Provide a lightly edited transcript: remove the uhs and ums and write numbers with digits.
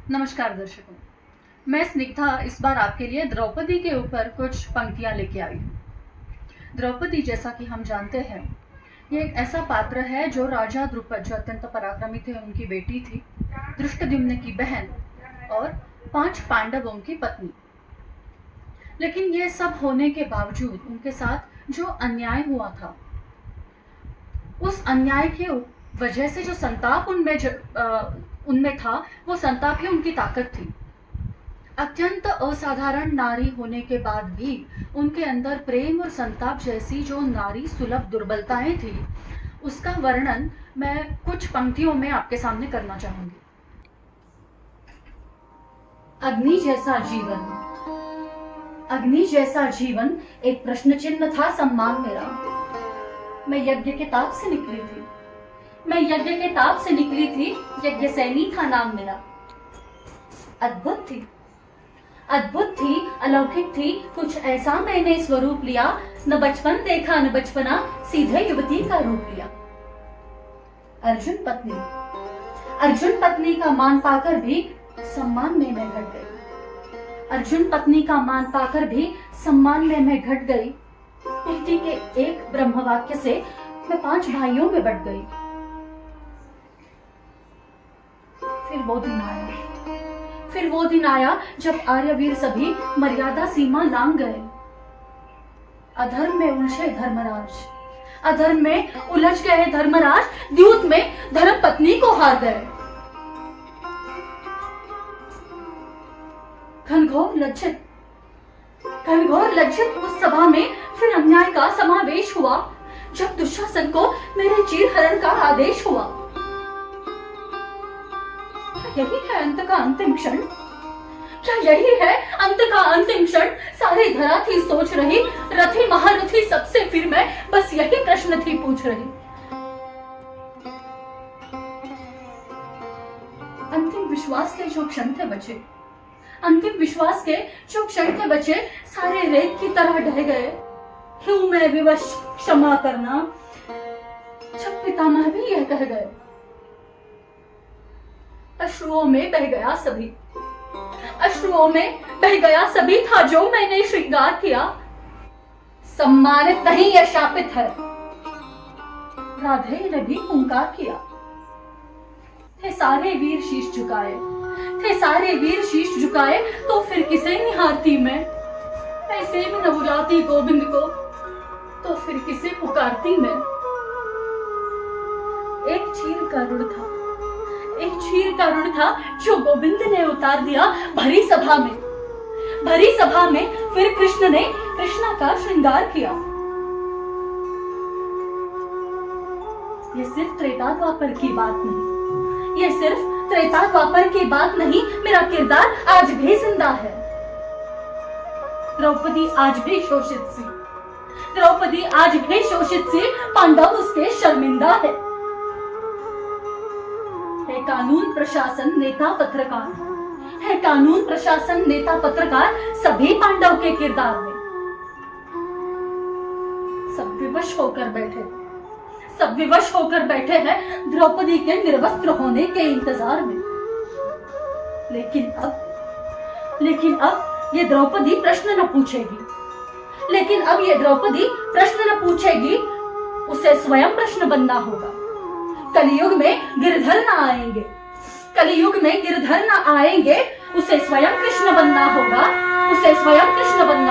नमस्कार दर्शकों, मैं स्निग्धा इस बार आपके लिए द्रौपदी के ऊपर कुछ पंक्तियां लेके आई हूँ। द्रौपदी, जैसा कि हम जानते हैं, ये एक ऐसा पात्र है जो राजा द्रुपद, जो अत्यंत पराक्रमी थे, उनकी बेटी थी, धृष्टद्युम्न की बहन और 5 पांडवों की पत्नी। लेकिन ये सब होने के बावजूद उनके साथ जो अन्याय हुआ था, उस अन्याय के वजह से जो संताप उनमें था, वो संताप ही उनकी ताकत थी। अत्यंत असाधारण नारी होने के बाद भी उनके अंदर प्रेम और संताप जैसी जो नारी सुलभ दुर्बलताएं थी, उसका वर्णन मैं कुछ पंक्तियों में आपके सामने करना चाहूंगी। अग्नि जैसा जीवन, अग्नि जैसा जीवन एक प्रश्न चिन्ह था सम्मान मेरा। मैं यज्ञ के ताप से निकली थी, मैं यज्ञ के ताप से निकली थी, यज्ञ सैनी था नाम मेरा। अद्भुत थी, अद्भुत थी, अलौकिक थी, कुछ ऐसा मैंने स्वरूप लिया, न बचपन देखा न बचपना, सीधे युवती का रूप लिया। अर्जुन पत्नी, अर्जुन पत्नी का मान पाकर भी सम्मान में मैं घट गई। अर्जुन पत्नी का मान पाकर भी सम्मान में मैं घट गई। कुंती के एक ब्रह्मवाक्य से मैं 5 भाइयों में बट गई। फिर वो दिन आया, फिर वो दिन आया जब आर्यवीर सभी मर्यादा सीमा लांघ गए। अधर्म में उलझे धर्मराज, अधर्म में उलझ गए धर्मराज, द्यूत में धर्म पत्नी को हार गए। घनघोर लज्जित उस सभा में फिर अन्याय का समावेश हुआ, जब दुशासन को मेरे चीरहरण का आदेश हुआ। यही है अंत का अंतिम क्षण, क्या यही है अंत का अंतिम क्षण? सारी धरा थी सोच रही, रथी महारथी सबसे फिर मैं बस यही प्रश्न थी पूछ रही। अंतिम विश्वास के जो क्षण थे बचे, अंतिम विश्वास के जो क्षण थे बचे, सारे रेत की तरह ढह गए। क्यों मैं विवश क्षमा करना, जब पितामह भी यह कह गए। अश्रुओं में बह गया सभी, अश्रुओं में बह गया सभी था जो मैंने श्रृंगार किया। सम्मानित नहीं यह शापित है, राधे ने भी हुंकार किया। थे सारे वीर शीश झुकाए, थे सारे वीर शीश झुकाए, तो फिर किसे निहारती मैं? ऐसे भी न बुलाती गोविंद को, तो फिर किसे पुकारती मैं? एक चीर का रुण था, एक चीर का रुण था, जो गोविंद ने उतार दिया भरी सभा में। भरी सभा में फिर कृष्ण ने कृष्णा का श्रृंगार किया। ये सिर्फ त्रेता द्वापर की बात नहीं, ये सिर्फ त्रेता द्वापर की बात नहीं, मेरा किरदार आज भी जिंदा है। द्रौपदी आज भी शोषित सी, द्रौपदी आज भी शोषित सी, पांडव उसके शर्मिंदा है। कानून प्रशासन नेता पत्रकार, है कानून प्रशासन नेता पत्रकार, सभी पांडव के किरदार में। सब विवश होकर बैठे, सब विवश होकर बैठे हैं द्रौपदी के निर्वस्त्र होने के इंतजार में। लेकिन अब ये द्रौपदी प्रश्न न पूछेगी, लेकिन अब ये द्रौपदी प्रश्न न पूछेगी, उसे स्वयं प्रश्न बनना होगा। कलियुग में गिरधर न आएंगे, कलियुग में गिरधर न आएंगे, उसे स्वयं कृष्ण बनना होगा, उसे स्वयं कृष्ण बनना